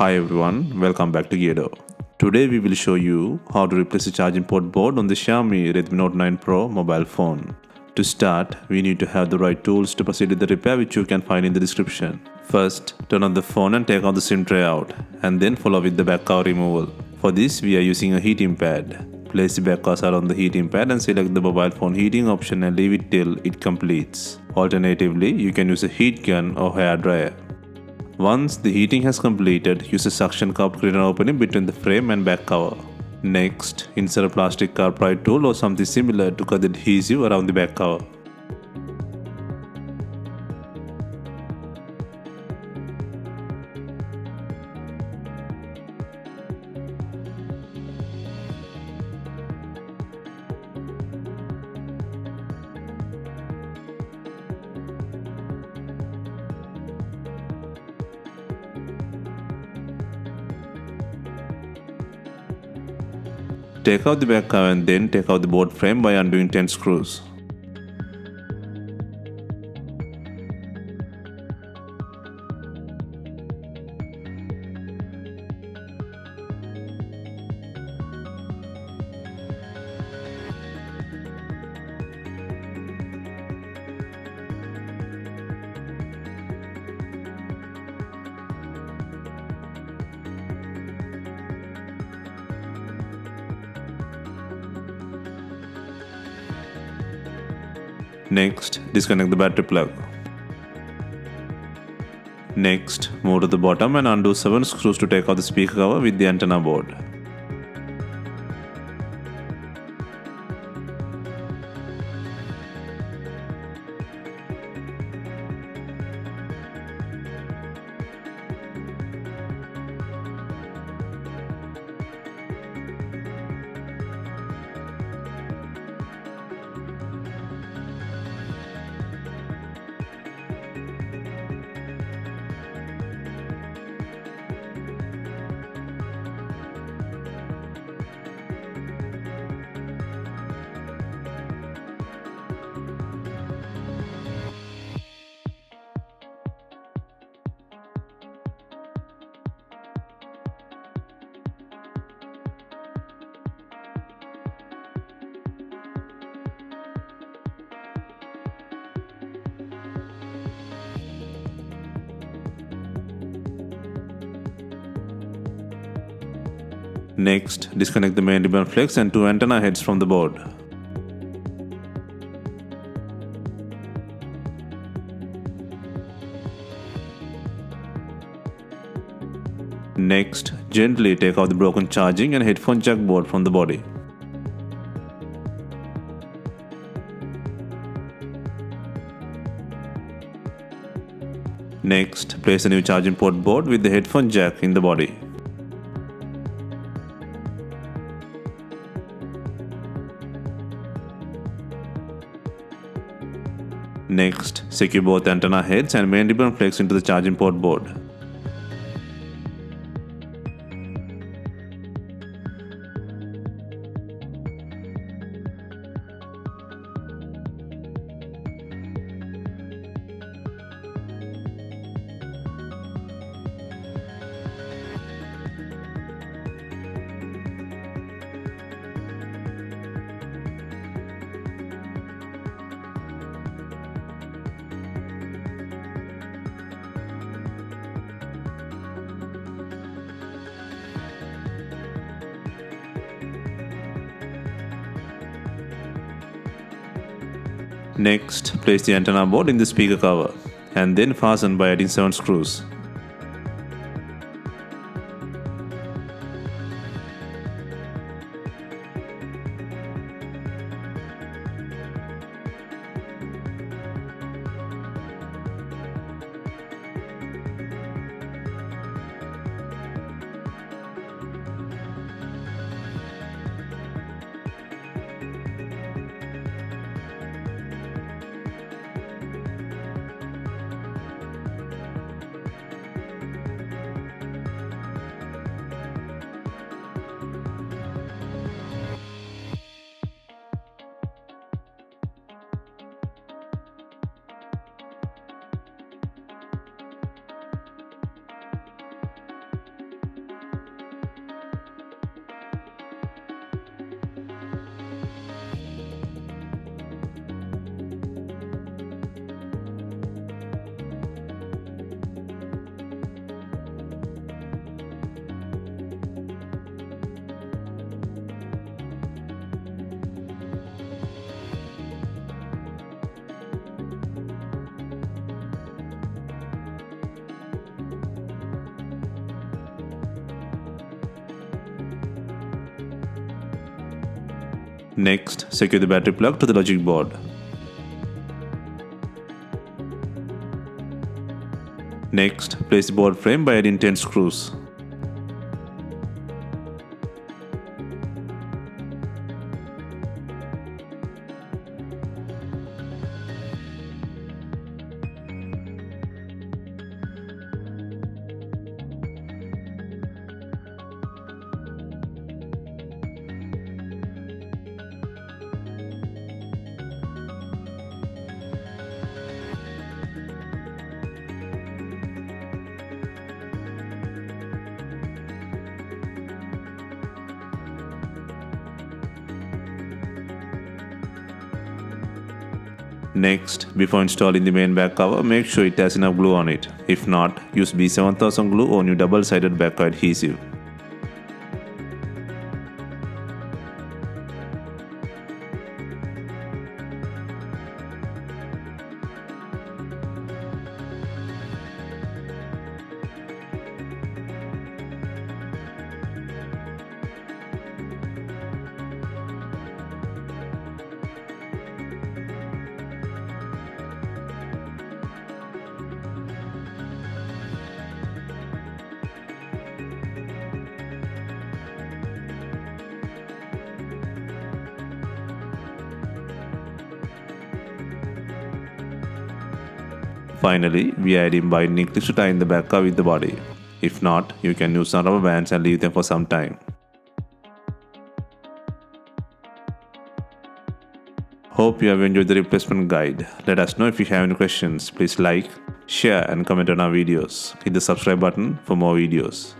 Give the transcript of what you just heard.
Hi everyone, welcome back to Gedo. Today we will show you how to replace the charging port board on the Xiaomi Redmi Note 9 Pro mobile phone. To start, we need to have the right tools to proceed with the repair, which you can find in the description. First, turn on the phone and take out the SIM tray out, and then follow with the back cover removal. For this, we are using a heating pad. Place the back cursor on the heating pad and select the mobile phone heating option and leave it till it completes. Alternatively, you can use a heat gun or hair dryer. Once the heating has completed, use a suction cup to create an opening between the frame and back cover. Next, insert a plastic car pry tool or something similar to cut the adhesive around the back cover. Take out the back cover and then take out the board frame by undoing 10 screws. Next, disconnect the battery plug. Next, move to the bottom and undo 7 screws to take out the speaker cover with the antenna board. Next, disconnect the main ribbon flex and 2 antenna heads from the board. Next, gently take out the broken charging and headphone jack board from the body. Next, place a new charging port board with the headphone jack in the body. Next, secure both antenna heads and main ribbon flex into the charging port board. Next, place the antenna board in the speaker cover and then fasten by adding 7 screws. Next, secure the battery plug to the logic board. Next, place the board frame by adding 10 screws. Next, before installing the main back cover, make sure it has enough glue on it. If not, use B7000 glue or new double-sided back cover adhesive. Finally, we add in binding clips to tie in the back cover with the body. If not, you can use some rubber bands and leave them for some time. Hope you have enjoyed the replacement guide. Let us know if you have any questions. Please like, share and comment on our videos. Hit the subscribe button for more videos.